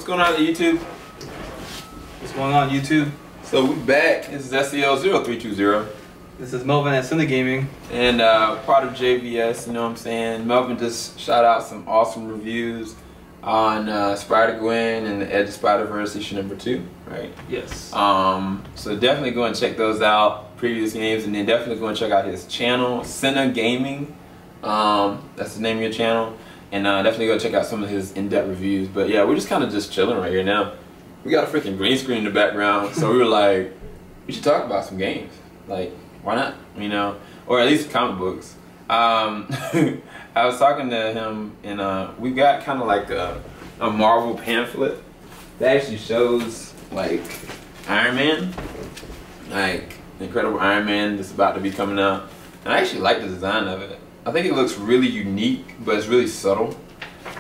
What's going on YouTube? What's going on YouTube? So we back. This is SCL0320. This is Melvin at CinnaGaming. And part of JVS, you know what I'm saying? Melvin just shot out some awesome reviews on Spider-Gwen and the Edge of Spider-Verse issue #2, right? Yes. So definitely go and check those out, previous games, and then definitely go and check out his channel, CinnaGaming. That's the name of your channel. And definitely go check out some of his in-depth reviews. But yeah, we're just kind of just chilling right here now. We got a freaking green screen in the background, so we were like, we should talk about some games. Like, why not? You know, or at least comic books. I was talking to him, and we got kind of like a Marvel pamphlet that actually shows like Iron Man, like Incredible Iron Man that's about to be coming out. And I actually like the design of it. I think it looks really unique, but it's really subtle.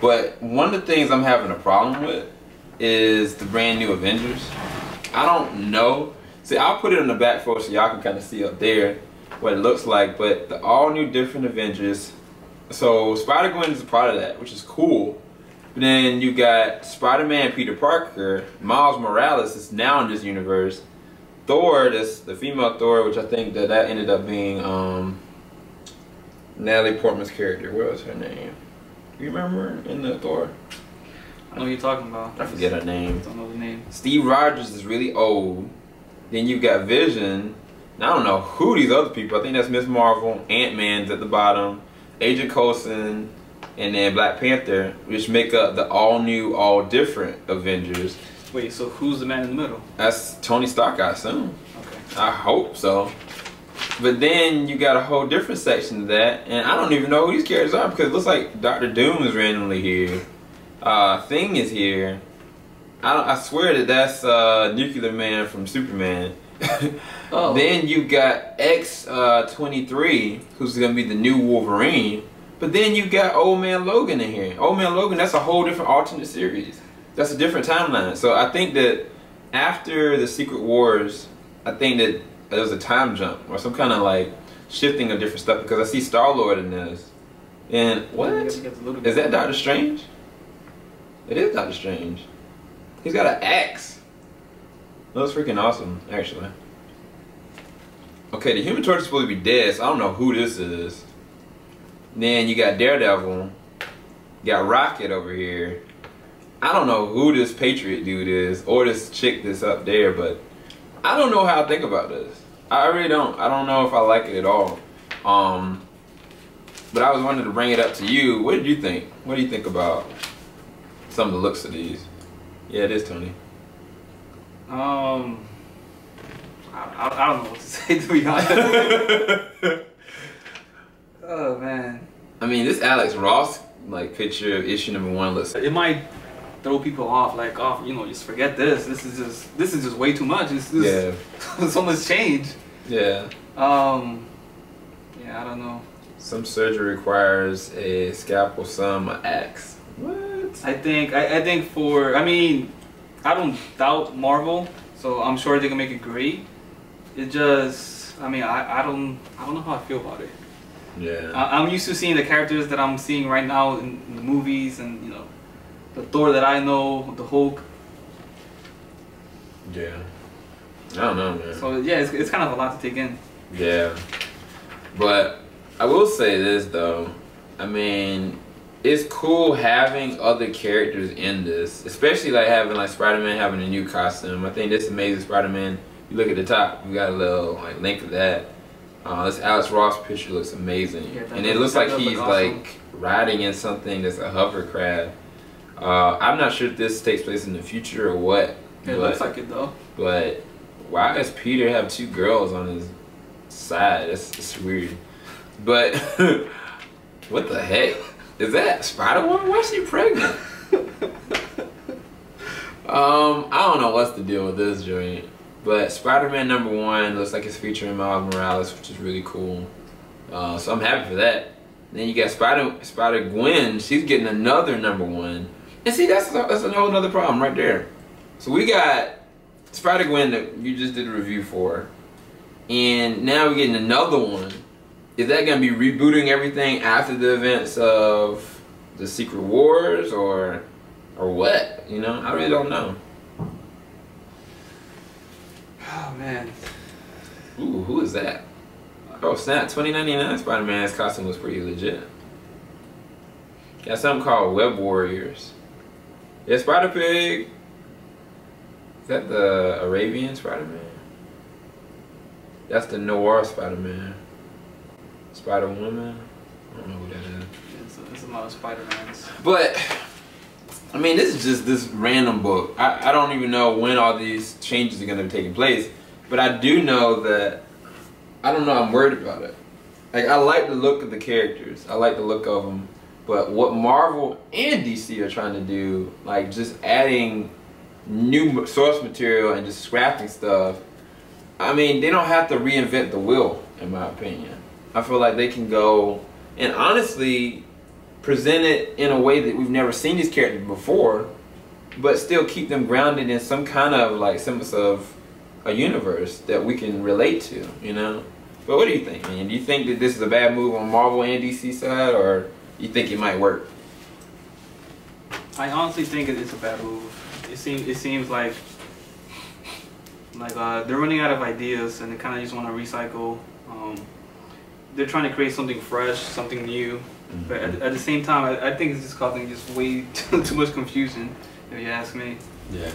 But one of the things I'm having a problem with is the brand new Avengers. I don't know. See, I'll put it in the back for so y'all can kind of see up there what it looks like. But the all new different Avengers. So Spider-Gwen is a part of that, which is cool. But then you got Spider-Man, Peter Parker, Miles Morales is now in this universe. Thor, that's the female Thor, which I think that ended up being Natalie Portman's character. What was her name? Do you remember in the Thor? I know what you're talking about. I forget her name. I don't know the name. Steve Rogers is really old. Then you got Vision. And I don't know who these other people. I think that's Miss Marvel. Ant-Man's at the bottom. Agent Coulson. And then Black Panther, which make up the all new, all different Avengers. Wait, so who's the man in the middle? That's Tony Stark, I assume. Okay. I hope so. But then you got a whole different section of that, and I don't even know who these characters are because it looks like Dr. Doom is randomly here. Thing is here. I swear that that's Nuclear Man from Superman. Oh. Then you got X-23, who's gonna be the new Wolverine. But then you got Old Man Logan in here. Old Man Logan, that's a whole different alternate series. That's a different timeline. So I think that after the Secret Wars, I think that there was a time jump or some kind of like shifting of different stuff because I see Star-Lord in this. And what? Is that Doctor Strange? It is Doctor Strange. He's got an axe. That's freaking awesome, actually. Okay, the Human Torch is supposed to be dead, so I don't know who this is. Then you got Daredevil. You got Rocket over here. I don't know who this Patriot dude is or this chick that's up there, but I don't know how I think about this. I really don't. I don't know if I like it at all. But I was wanting to bring it up to you. What did you think? What do you think about some of the looks of these? Yeah, it is Tony. I don't know what to say, to be honest. Oh man. I mean, this Alex Ross like picture of issue #1 looks. It might throw people off, like you know, just forget this. This is just way too much. It's just, yeah. So much change. Yeah. Yeah, I don't know. Some surgery requires a scalpel, some an axe. What? I think for, I mean, I don't doubt Marvel, so I'm sure they can make it great. It just, I mean, I don't know how I feel about it. Yeah. I'm used to seeing the characters that I'm seeing right now in the movies, and you know, the Thor that I know, the Hulk. Yeah. I don't know, man. So yeah, it's kind of a lot to take in. Yeah. But I will say this though. I mean, it's cool having other characters in this, especially like having like Spider-Man having a new costume. I think this Amazing Spider-Man. You look at the top, we got a little like link of that. This Alex Ross picture looks amazing, yeah, and it looks like he's awesome. Like riding in something that's a hovercraft. I'm not sure if this takes place in the future or what. It looks like it though. But why does Peter have 2 girls on his side? It's weird. But what the heck? Is that Spider-Woman? Why is she pregnant? I don't know what's the deal with this joint. But Spider-Man #1 looks like it's featuring Miles Morales, which is really cool. So I'm happy for that. Then you got Spider-Gwen. She's getting another #1. And see, that's a whole nother problem right there. So we got Spider-Gwen that you just did a review for. And now we're getting another one. Is that going to be rebooting everything after the events of the Secret Wars? Or or what? You know, I really don't know. Oh man. Ooh, who is that? Oh snap! 2099 Spider-Man's costume was pretty legit. Got something called Web Warriors. Yeah, Spider-Pig. Is that the Arabian Spider-Man? That's the Noir Spider-Man. Spider-Woman. I don't know who that is. It's a lot of Spider-Mans. But I mean, this is just this random book. I don't even know when all these changes are going to be taking place. But I do know that, I don't know, I'm worried about it. Like, I like the look of the characters. I like the look of them. But what Marvel and DC are trying to do, like just adding new source material and just scrapping stuff, I mean, they don't have to reinvent the wheel, in my opinion. I feel like they can go and honestly present it in a way that we've never seen these characters before, but still keep them grounded in some kind of like semblance of a universe that we can relate to, you know? But what do you think, man? Do you think that this is a bad move on Marvel and DC side, or you think it might work? I honestly think it's a bad move. It seems like they're running out of ideas and they kind of just want to recycle. They're trying to create something fresh, something new, but at the same time, I think it's just causing just way too much confusion, if you ask me. Yeah.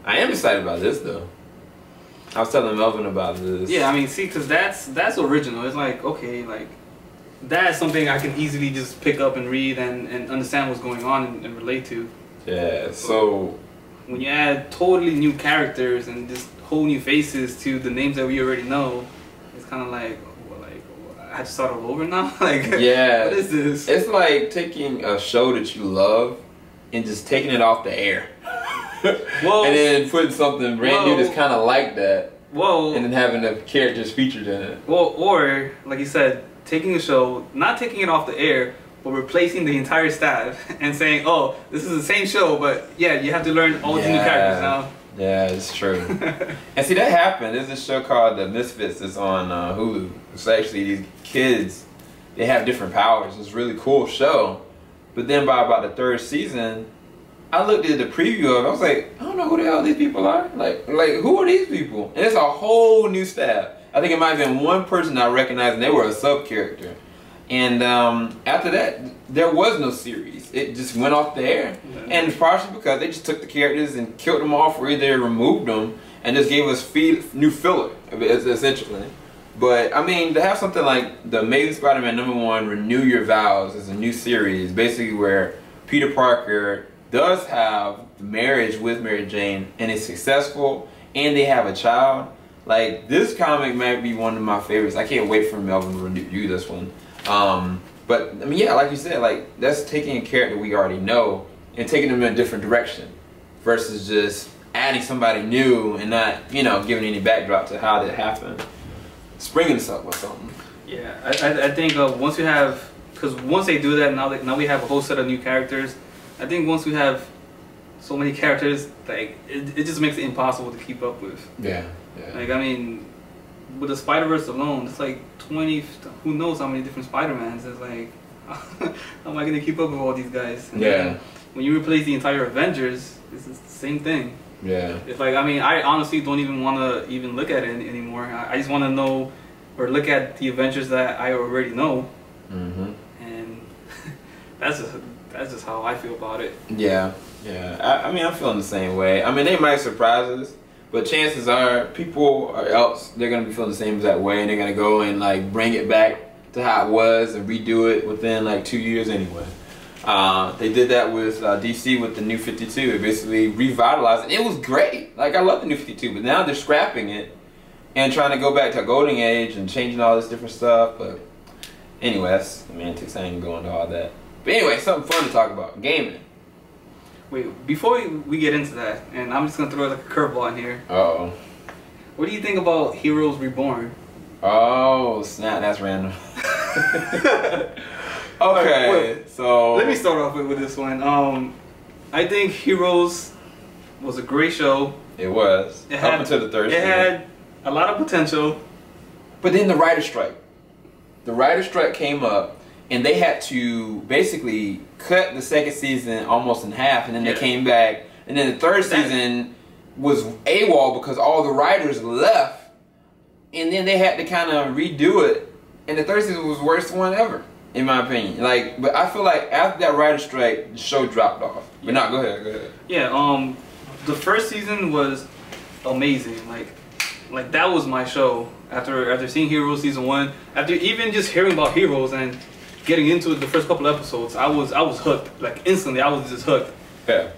I am excited about this though. I was telling Melvin about this. Yeah, I mean, see, because that's original. It's like, okay, like that's something I can easily just pick up and read and understand what's going on and relate to. Yeah. So when you add totally new characters and just whole new faces to the names that we already know, it's kind of like, well, I have to start all over now. Like, yeah, what is this? It's like taking a show that you love and just taking it off the air. Whoa. And then putting something brand new that's kind of like that. Whoa. And then having the characters featured in it. Well, or like you said, taking a show, not taking it off the air, but replacing the entire staff and saying, "Oh, this is the same show, but yeah, you have to learn all these new characters now." Yeah, it's true. And see, that happened. There's a show called The Misfits that's on Hulu. It's actually these kids. They have different powers. It's a really cool show. But then by about the third season, I looked at the preview of it, I was like, I don't know who the hell these people are. Like who are these people? And it's a whole new staff. I think it might have been one person I recognized and they were a sub-character. And after that, there was no series. It just went off the air. Yeah. And it's partially because they just took the characters and killed them off, or either removed them and just gave us new filler, essentially. But I mean, to have something like The Amazing Spider-Man #1 Renew Your Vows is a new series, basically where Peter Parker does have marriage with Mary Jane and is successful and they have a child. Like, this comic might be one of my favorites. I can't wait for Melvin to review this one. But I mean, yeah, like you said, like that's taking a character we already know and taking them in a different direction versus just adding somebody new and not, you know, giving any backdrop to how that happened. Springing us up or something. Yeah, I think once you have, because once they do that, now we have a whole set of new characters. I think once we have so many characters, like it just makes it impossible to keep up with. Yeah, yeah. Like, I mean, with the Spider-Verse alone, it's like 20, who knows how many different Spider-Mans. It's like, how am I going to keep up with all these guys? And yeah. When you replace the entire Avengers, it's the same thing. Yeah. It's like, I mean, I honestly don't even want to even look at it anymore. I just want to know or look at the Avengers that I already know. Mm-hmm. And that's just how I feel about it. Yeah, yeah. I mean, I'm feeling the same way. I mean, they might surprise us, but chances are people or else they're gonna be feeling the same exact way, and they're gonna go and like bring it back to how it was and redo it within like 2 years anyway. They did that with DC with the New 52. It basically revitalized it. It was great. Like, I love the New 52, but now they're scrapping it and trying to go back to a golden age and changing all this different stuff. But anyway, that's semantics. I ain't going to all that. But anyway, something fun to talk about. Gaming. Wait, before we get into that, and I'm just going to throw like a curveball in here. Uh-oh. What do you think about Heroes Reborn? Oh, snap. That's random. Okay, well, so let me start off with this one. I think Heroes was a great show. It was. Up until the third season. It had a lot of potential. But then the writer's strike. The writer's strike came up, and they had to basically cut the second season almost in half, and then they came back, and then the third season was AWOL because all the writers left, and then they had to kind of redo it, and the third season was the worst one ever, in my opinion. Like, but I feel like after that writer strike, the show dropped off. But no, go ahead. Yeah, the first season was amazing. Like that was my show. After seeing Heroes season 1, after even just hearing about Heroes and getting into it the first couple episodes, I was hooked. Like instantly, I was just hooked. Yeah.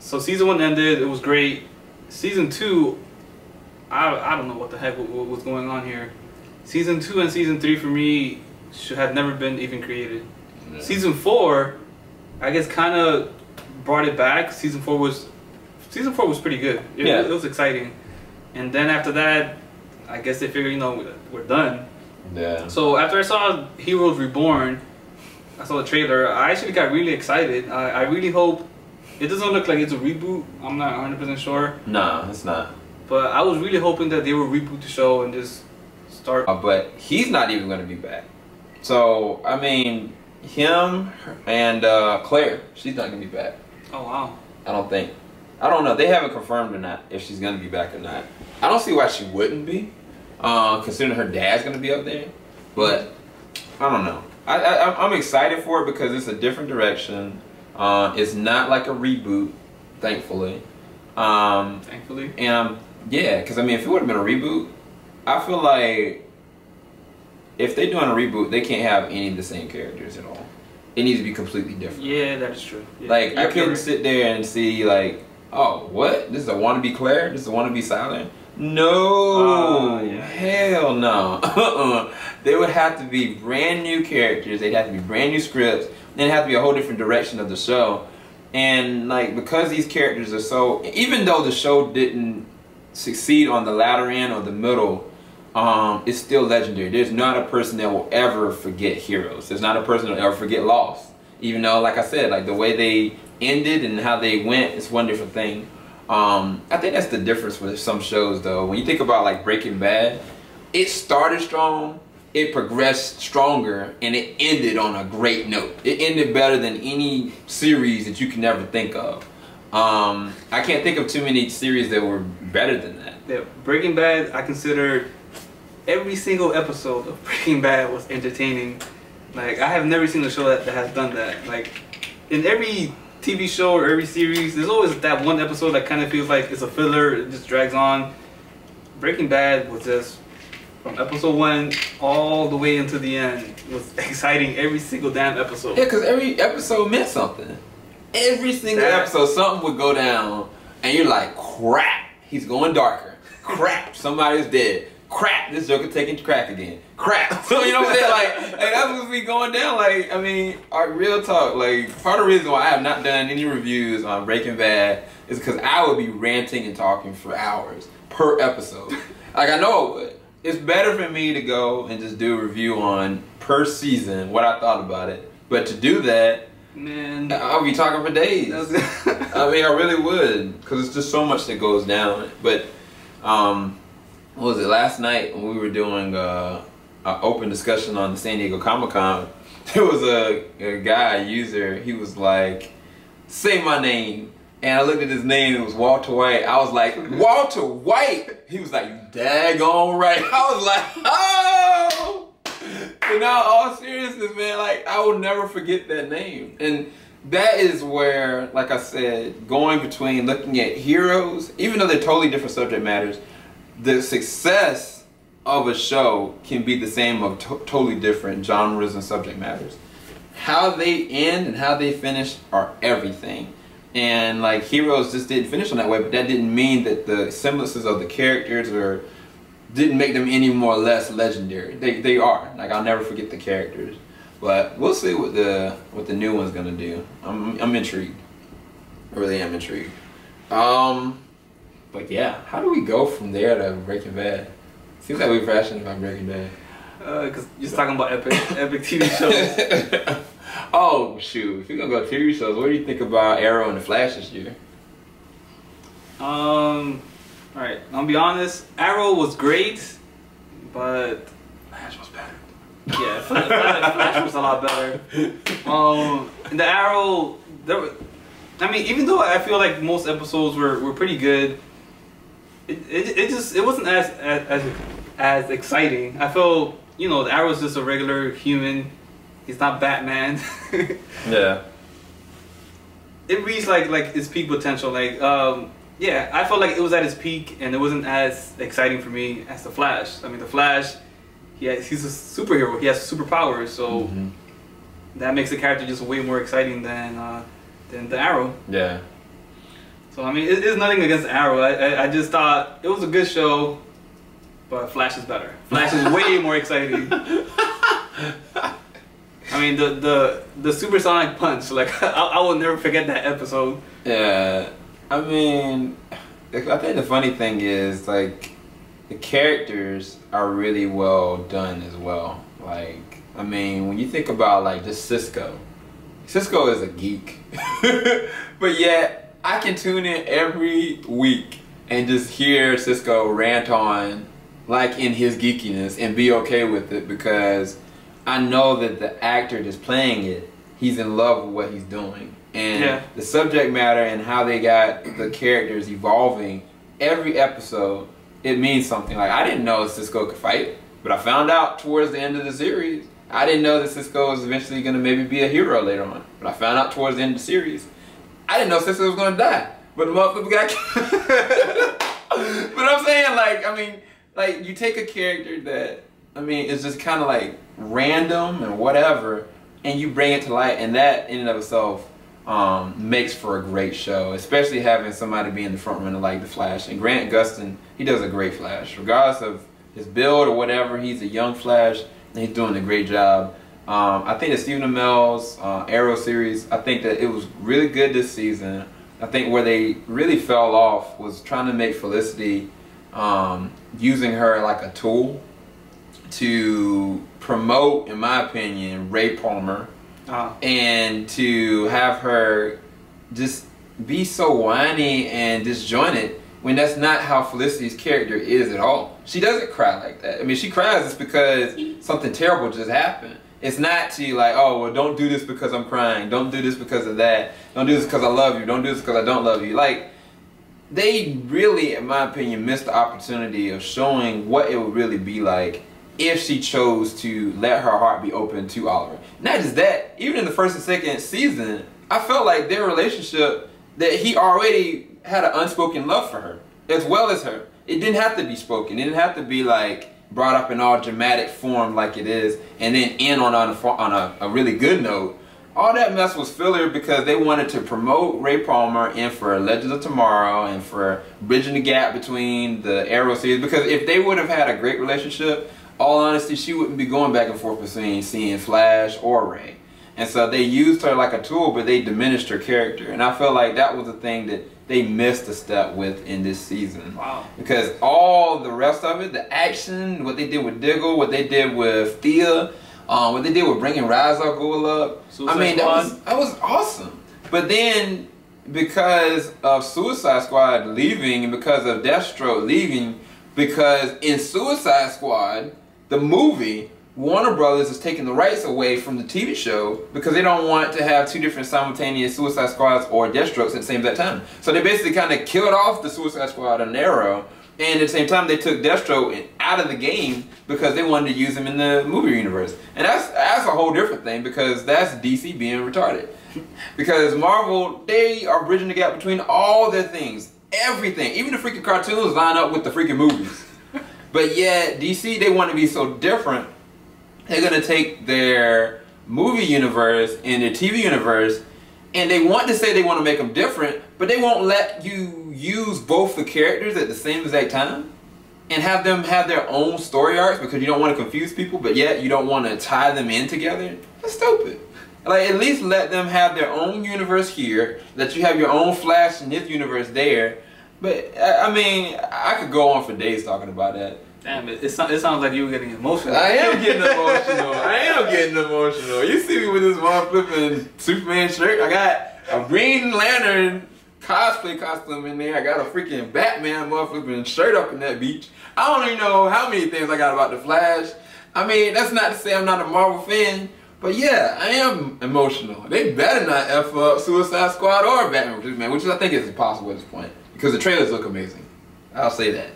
So season 1 ended. It was great. Season 2, I don't know what the heck was going on here. Season 2 and season 3 for me should have never been even created. Yeah. Season 4, I guess, kind of brought it back. Season 4 was pretty good. It was exciting. And then after that, I guess they figured, we're done. Yeah. So after I saw Heroes Reborn, I saw the trailer, I actually got really excited. I really hope, it doesn't look like it's a reboot. I'm not 100% sure. No, it's not. But I was really hoping that they would reboot the show and just start. But he's not even going to be back. So, I mean, him and Claire, she's not going to be back. Oh, wow. I don't think. I don't know. They haven't confirmed or not if she's going to be back or not. I don't see why she wouldn't be, considering her dad's going to be up there. But I don't know. I'm excited for it because it's a different direction. It's not like a reboot, thankfully. Thankfully? And yeah, because I mean, if it would have been a reboot, I feel like if they're doing a reboot, they can't have any of the same characters at all. It needs to be completely different. Yeah, that is true. Yeah. Like, I couldn't sit there and see, like, oh, what? This is a wannabe Claire? This is a wannabe Silent? No, hell no. They would have to be brand new characters. They'd have to be brand new scripts. Then it'd have to be a whole different direction of the show. And like, because these characters are so, even though the show didn't succeed on the latter end or the middle, it's still legendary. There's not a person that will ever forget Heroes. There's not a person that will ever forget Lost. Even though, like I said, like the way they ended and how they went is one different thing. I think that's the difference with some shows though. When you think about like Breaking Bad, it started strong, it progressed stronger, and it ended on a great note. It ended better than any series that you can ever think of. I can't think of too many series that were better than that. Yeah, Breaking Bad, I consider every single episode of Breaking Bad was entertaining. Like, I have never seen a show that has done that. Like, in every TV show or every series, there's always that one episode that kind of feels like it's a filler, it just drags on. Breaking Bad was just, from episode 1 all the way into the end, was exciting every single damn episode. Yeah, because every episode meant something. Every single episode, something would go down, and you're like, crap, he's going darker. Crap, somebody's dead. Crap, this Joker taking crack again. Crap. So, you know what I'm saying? Like that's what's be going down. Like, I mean, real talk, like, part of the reason why I have not done any reviews on Breaking Bad is because I would be ranting and talking for hours per episode. Like, I know it would. It's better for me to go and just do a review on per season what I thought about it. But to do that, man, I'll be talking for days. I mean, I really would, because it's just so much that goes down. But what was it, last night when we were doing an open discussion on the San Diego Comic-Con, there was a guy, a user, he was like, say my name. And I looked at his name, it was Walter White. I was like, Walter White? He was like, you daggone right. I was like, oh! But now, all seriousness, man, like, I will never forget that name. And that is where, like I said, going between looking at Heroes, even though they're totally different subject matters, the success of a show can be the same of totally different genres and subject matters. How they end and how they finish are everything. And like, Heroes just didn't finish on that way, but that didn't mean that the semblances of the characters didn't make them any more or less legendary. They are. Like, I'll never forget the characters. But we'll see what the new one's gonna do. I'm intrigued. I really am intrigued. But yeah, how do we go from there to Breaking Bad? Seems like we're passionate about Breaking Bad. Cause you're talking about epic TV shows. Oh shoot! If you're gonna go TV shows, what do you think about Arrow and the Flash this year? Alright, I'll be honest. Arrow was great, but Flash was better. Yeah, Flash was a lot better. And the Arrow, I mean, even though I feel like most episodes were pretty good, it wasn't as exciting. I felt, you know, the Arrow's just a regular human. He's not Batman. Yeah. It reached like its peak potential. Like yeah, I felt like it was at its peak, and it wasn't as exciting for me as the Flash. I mean, the Flash, he's a superhero. He has superpowers, so that makes the character just way more exciting than the Arrow. Yeah. So I mean, it's nothing against Arrow. I just thought it was a good show, but Flash is better. Flash is way more exciting. I mean, the supersonic punch, like, I will never forget that episode. Yeah, I mean, I think the funny thing is, like, the characters are really well done as well. Like, I mean, when you think about, like, just Cisco is a geek. But yet, I can tune in every week and just hear Cisco rant on, like, in his geekiness and be okay with it, because I know that the actor that's playing it, he's in love with what he's doing. And the subject matter and how they got the characters evolving every episode, it means something. Like, I didn't know Cisco could fight, but I found out towards the end of the series. I didn't know that Cisco was eventually going to maybe be a hero later on, but I found out towards the end of the series. I didn't know Cisco was going to die, but the motherfucker got killed. But I'm saying, like, I mean, like, you take a character that, I mean, it's just kind of like random and whatever, and you bring it to light, and that in and of itself makes for a great show, especially having somebody be in the front runner like the Flash. And Grant Gustin, he does a great Flash, regardless of his build or whatever. He's a young Flash, and he's doing a great job. I think the Stephen Amell's Arrow series, I think that it was really good this season. I think where they really fell off was trying to make Felicity, using her like a tool to promote, in my opinion, Ray Palmer, and to have her just be so whiny and disjointed when that's not how Felicity's character is at all. She doesn't cry like that. I mean, she cries it's because something terrible just happened. It's not to like, oh, well, don't do this because I'm crying. Don't do this because of that. Don't do this because I love you. Don't do this because I don't love you. Like, they really, in my opinion, missed the opportunity of showing what it would really be like if she chose to let her heart be open to Oliver. Not just that, even in the first and second season, I felt like their relationship, that he already had an unspoken love for her, as well as her. It didn't have to be spoken. It didn't have to be like brought up in all dramatic form like it is, and then end on a really good note. All that mess was filler because they wanted to promote Ray Palmer and for Legends of Tomorrow and for bridging the gap between the Arrow series. Because if they would have had a great relationship, all honesty, she wouldn't be going back and forth between seeing Flash or Ray. And so they used her like a tool, but they diminished her character. And I felt like that was the thing that they missed a step with in this season. Wow. Because all the rest of it, the action, what they did with Diggle, what they did with Thea, what they did with bringing Ra's al Ghul up, I mean, that was awesome. But then, because of Suicide Squad leaving, and because of Deathstroke leaving, because in Suicide Squad, the movie, Warner Brothers is taking the rights away from the TV show because they don't want to have two different simultaneous Suicide Squads or Deathstrokes at the same time. So they basically kind of killed off the Suicide Squad and Arrow, and at the same time they took Deathstroke out of the game because they wanted to use him in the movie universe. And that's a whole different thing, because that's DC being retarded. Because Marvel, they are bridging the gap between all their things, everything, even the freaking cartoons line up with the freaking movies. But yet DC, they want to be so different. They're going to take their movie universe and their TV universe, and they want to say they want to make them different, but they won't let you use both the characters at the same exact time and have them have their own story arcs because you don't want to confuse people, but yet you don't want to tie them in together. That's stupid. Like, at least let them have their own universe here, let you have your own Flash in this universe there. But, I mean, I could go on for days talking about that. Damn, it sounds like you were getting emotional. I am getting emotional. I am getting emotional. You see me with this one flipping Superman shirt. I got a Green Lantern cosplay costume in there. I got a freaking Batman motherfucking shirt up in that beach. I don't even know how many things I got about the Flash. I mean, that's not to say I'm not a Marvel fan, but yeah, I am emotional. They better not F up Suicide Squad or Batman, man, which I think is impossible at this point because the trailers look amazing. I'll say that.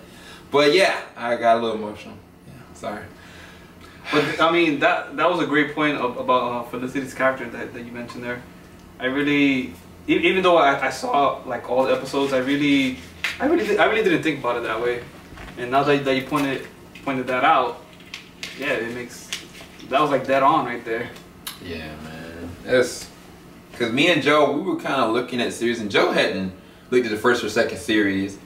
But yeah, I got a little emotional. Yeah, sorry. But I mean, that was a great point about Felicity's character that you mentioned there. I really, even though I saw like all the episodes, I really didn't think about it that way. And now that you pointed that out, yeah, that was like dead on right there. Yeah, man. That's because me and Joe, we were kind of looking at the series, and Joe hadn't looked at the first or second series,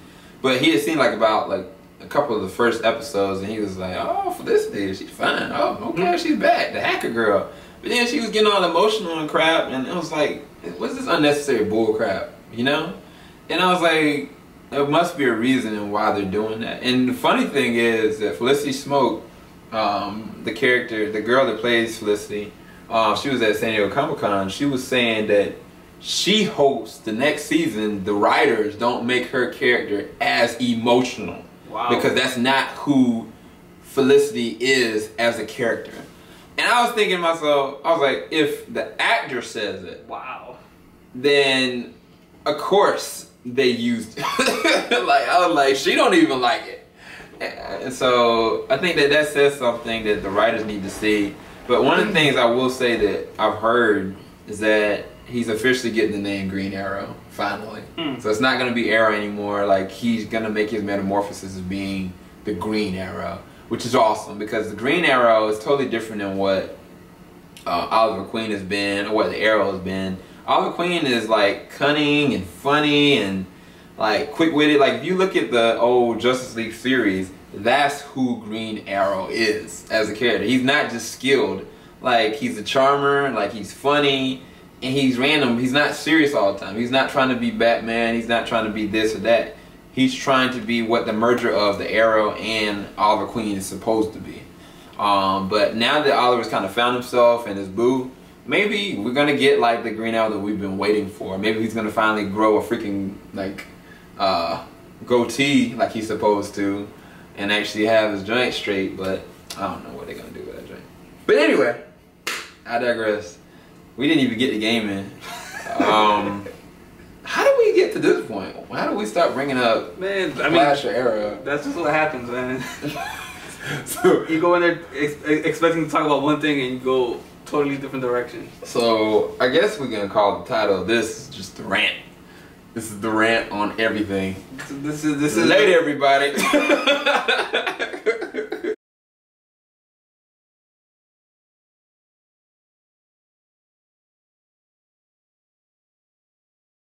but he had seen like about like a couple of the first episodes, and he was like, "Oh, Felicity, she's fine. Oh, okay, she's back, the hacker girl." But then she was getting all emotional and crap, and it was like, "What's this unnecessary bull crap?" You know? And I was like, there must be a reason why they're doing that. And the funny thing is that Felicity Smoke, the character, the girl that plays Felicity, she was at San Diego Comic-Con. She was saying that she hopes the next season the writers don't make her character as emotional. Wow. Because that's not who Felicity is as a character. And I was thinking to myself, I was like, if the actor says it, wow, then of course they used it. Like, I was like, she don't even like it. And so I think that says something that the writers need to see. But one of the things I will say that I've heard is that he's officially getting the name Green Arrow, finally. So it's not going to be Arrow anymore. Like, he's going to make his metamorphosis as being the Green Arrow, which is awesome because the Green Arrow is totally different than what Oliver Queen has been or what the Arrow has been. Oliver Queen is like cunning and funny and like quick-witted. Like, if you look at the old Justice League series, that's who Green Arrow is as a character. He's not just skilled. Like, he's a charmer, like he's funny, and he's random. He's not serious all the time. He's not trying to be Batman. He's not trying to be this or that. He's trying to be what the merger of the Arrow and Oliver Queen is supposed to be. But now that Oliver's kind of found himself and his boo, maybe we're going to get like the Green Arrow that we've been waiting for. Maybe he's going to finally grow a freaking like goatee like he's supposed to and actually have his joint straight, but I don't know what they're going to do with that joint. But anyway, I digress. We didn't even get the game in. How did we get to this point? How do we start bringing up Flash or Arrow? That's just what happens, man. So you go in there expecting to talk about one thing and you go totally different direction. So I guess we're gonna call the title of this just the rant. This is the rant on everything. This is late, everybody.